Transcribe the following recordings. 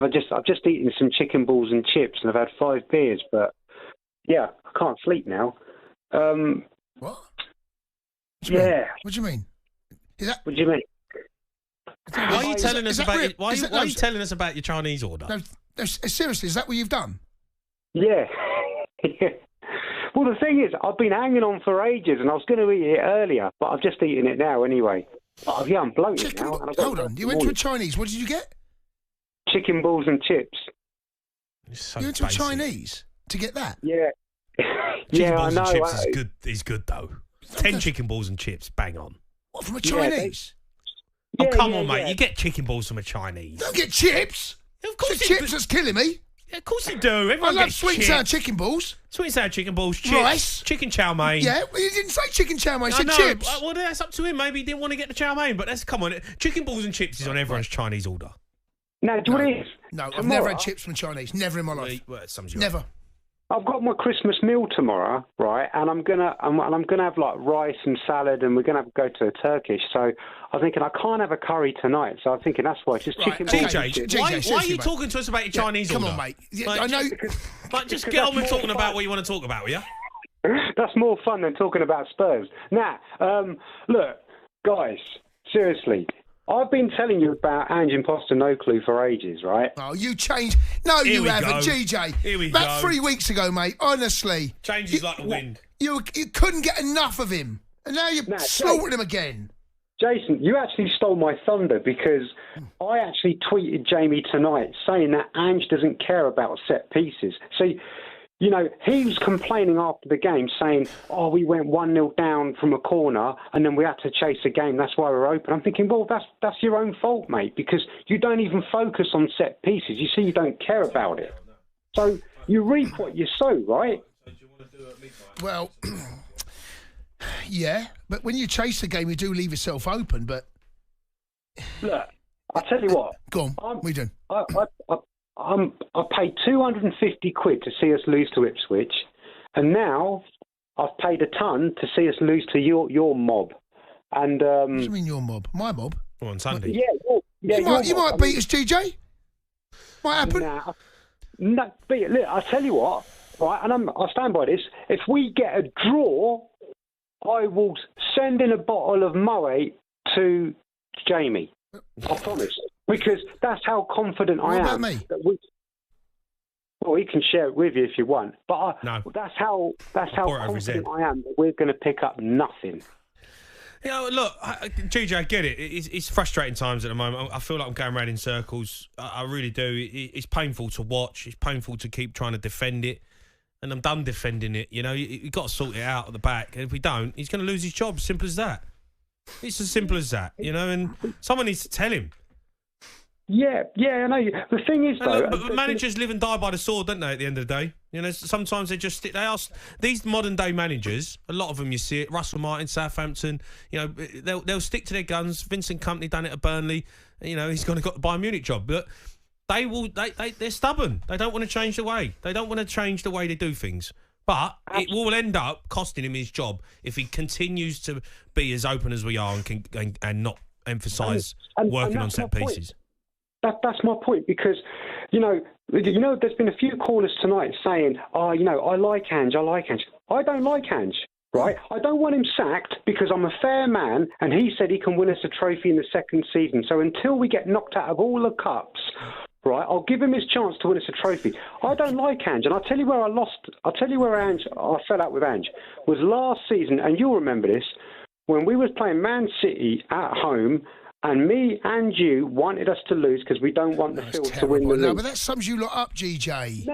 I've just eaten some chicken balls and chips, and I've had 5 beers. But yeah, I can't sleep now. What? Yeah. What do you mean? What do you mean? Why are you telling us about? Why are you telling us about your Chinese order? No, seriously, is that what you've done? Yeah. Well, the thing is, I've been hanging on for ages, and I was going to eat it earlier, but I've just eaten it now anyway. Oh, yeah, I'm bloated now. Hold on, you went to a Chinese. What did you get? Chicken balls and chips. You went to a Chinese to get that? Yeah. Chicken balls and chips is good though. 10 chicken balls and chips, bang on. What, from a Chinese? Oh, come on, mate. You get chicken balls from a Chinese. Don't get chips. Of course it's chips that's killing me. Yeah, of course you do. Everyone I love gets sweet and chips. sour chicken balls. Sweet and sour chicken balls, chips. Rice. Chicken chow mein. Yeah, well, you didn't say chicken chow mein, you said know. chips. Well, that's up to him. Maybe he didn't want to get the chow mein, but come on. Chicken balls and chips is on everyone's Chinese order. No, do you know what it is? No, I've never had chips from Chinese. Never in my life. Well, that sums you never. up. I've got my Christmas meal tomorrow, right? And I'm gonna have like rice and salad, and we're gonna go to a Turkish. So I'm thinking I can't have a curry tonight. So I'm thinking that's why just chicken. TJ, why are you talking to us about your Chinese order? Come on, mate. I know. Just get on with talking about what you want to talk about, will you? That's more fun than talking about Spurs. Now, look, guys, seriously. I've been telling you about Ange Postecoglou for ages, right? Oh, you changed. No, you haven't, GJ. Here we About go. 3 weeks ago, mate, honestly. Changes like the wind. You couldn't get enough of him. And now you're slaughtering him again. Jason, you actually stole my thunder because I actually tweeted Jamie tonight saying that Ange doesn't care about set pieces. See, you know, he was complaining after the game saying, oh, we went 1-0 down from a corner and then we had to chase a game. That's why we're open. I'm thinking, well, that's your own fault, mate, because you don't even focus on set pieces. You see, you don't care about it. So you reap what you sow, right? Well, yeah, but when you chase a game, you do leave yourself open, but... Look, I'll tell you what. Go on, what are you doing? I paid 250 quid to see us lose to Ipswich, and now I've paid a ton to see us lose to your mob. And what do you mean your mob? My mob? On Sunday. You might beat us, GJ. Might happen. No, but look, I tell you what, right, and I stand by this. If we get a draw, I will send in a bottle of Moet to Jamie. I promise. Because that's how confident I am. What about me? Well, he can share it with you if you want. But that's how confident I am that we're going to pick up nothing. You know, look, GJ, I get it. It's frustrating times at the moment. I feel like I'm going around in circles. I really do. It's painful to watch. It's painful to keep trying to defend it. And I'm done defending it. You know, you've got to sort it out at the back. And if we don't, he's going to lose his job. Simple as that. It's as simple as that, you know, and someone needs to tell him. Yeah, I know. The thing is, though... But managers live and die by the sword, don't they, at the end of the day? You know, sometimes they ask these modern-day managers, a lot of them you see it, Russell Martin, Southampton, you know, they'll stick to their guns. Vincent Kompany done it at Burnley. You know, he's got the Bayern Munich job. But they're stubborn. They don't want to change the way. They don't want to change the way they do things. But it will end up costing him his job if he continues to be as open as we are and not emphasise working on set pieces. That's my point, because, you know, there's been a few callers tonight saying, oh, you know, I like Ange. I don't like Ange, right? I don't want him sacked because I'm a fair man and he said he can win us a trophy in the second season. So until we get knocked out of all the cups, right, I'll give him his chance to win us a trophy. I don't like Ange, and I'll tell you where I fell out with Ange was last season, and you'll remember this, when we was playing Man City at home. And me and you wanted us to lose because we don't want the field to win the league. No, but that sums you lot up, GJ.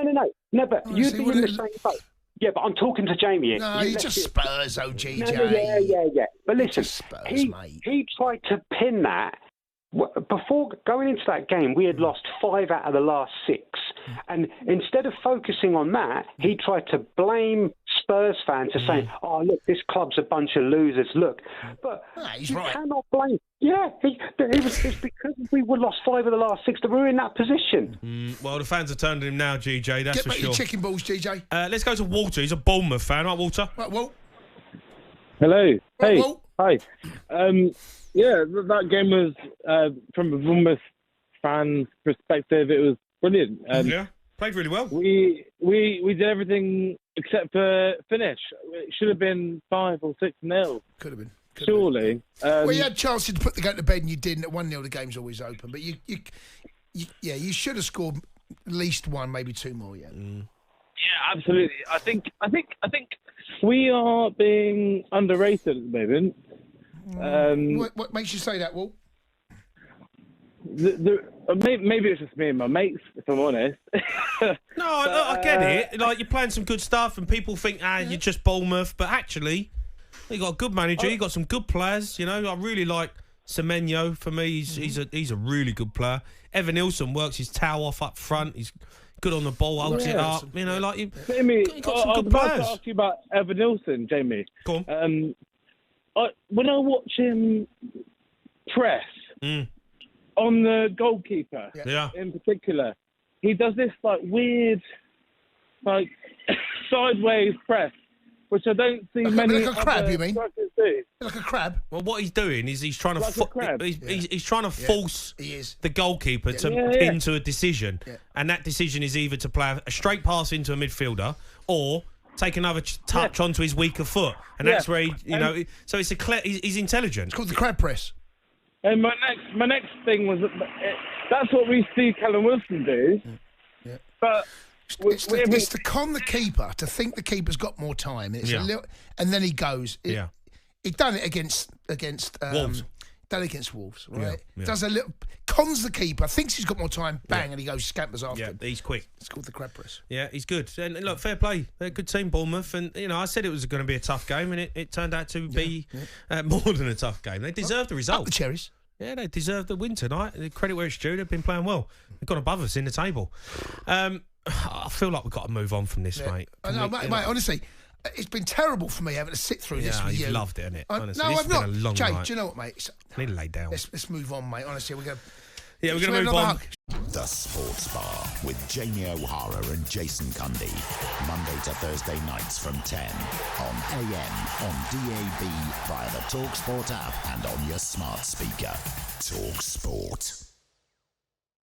No, but you'd be in the same boat. Yeah, but I'm talking to Jamie here. No, you're just Spurs, GJ. No, yeah. But listen, Spurs, mate. He tried to pin that. Before going into that game, we had lost 5 out of the last 6. And instead of focusing on that, he tried to blame Spurs fans for saying, oh, look, this club's a bunch of losers, look. But he's you right. cannot blame... Yeah, it's because we were lost 5 of the last 6 that we were in that position. Well, the fans are turning him now, GJ, that's for sure. Get back your chicken balls, GJ. Let's go to Walter. He's a Bournemouth fan, right, Walter? Right, Walt. Hello. Hey. Walt. Hi. Yeah, that game was, from a Bournemouth fan perspective, it was brilliant. Yeah, played really well. We did everything except for finish. It should have been 5 or 6-0. Could have been. Surely. Well, you had chances to put the game to bed and you didn't. At 1-0, the game's always open. But you should have scored at least one, maybe two more. Yeah. Yeah, absolutely. I think we are being underrated at the moment. What makes you say that, Walt? Maybe it's just me and my mates, if I'm honest. No, I get it. Like, you're playing some good stuff, and people think, you're just Bournemouth, but actually, you got a good manager. You got some good players. You know, I really like Semenyo. For me, he's a really good player. Evan Nilsson works his towel off up front. He's good on the ball, holds it up. You know, like you got some good players. I was about to ask you about Evan Nilsson, Jamie. Go on. When I watch him press on the goalkeeper, in particular, he does this like weird, like sideways press, which I don't see many. Like a crab, you mean? Do. Like a crab. Well, what he's doing is he's trying to he's trying to force the goalkeeper into a decision, and that decision is either to play a straight pass into a midfielder or take another touch onto his weaker foot, and that's where so it's he's intelligent. It's called the crab press. And my next thing was that's what we see Callum Wilson do, but. It's to con the keeper, to think the keeper's got more time. It's a little, and then he goes. He done it against Wolves. Done it against Wolves, right? Yeah. Does a little, cons the keeper, thinks he's got more time, bang, and he goes scampers after him. He's quick. It's called the crab press. Yeah, he's good. And look, fair play. They're a good team, Bournemouth. And, I said it was going to be a tough game, and it turned out to be more than a tough game. They deserved the result. Up the cherries. Yeah, they deserved the win tonight. The credit where it's due. They've been playing well. They've got above us in the table. I feel like we've got to move on from this, mate. Mate, honestly, it's been terrible for me having to sit through this with you. You've loved it, hasn't it? Honestly, no, I've not. Been a long Jay, night. do you know what, mate? I need to lay down. Let's move on, mate. Honestly, we're going to move on. The Sports Bar with Jamie O'Hara and Jason Cundy. Monday to Thursday nights from 10 on AM, on DAB, via the talkSPORT app and on your smart speaker. talkSPORT.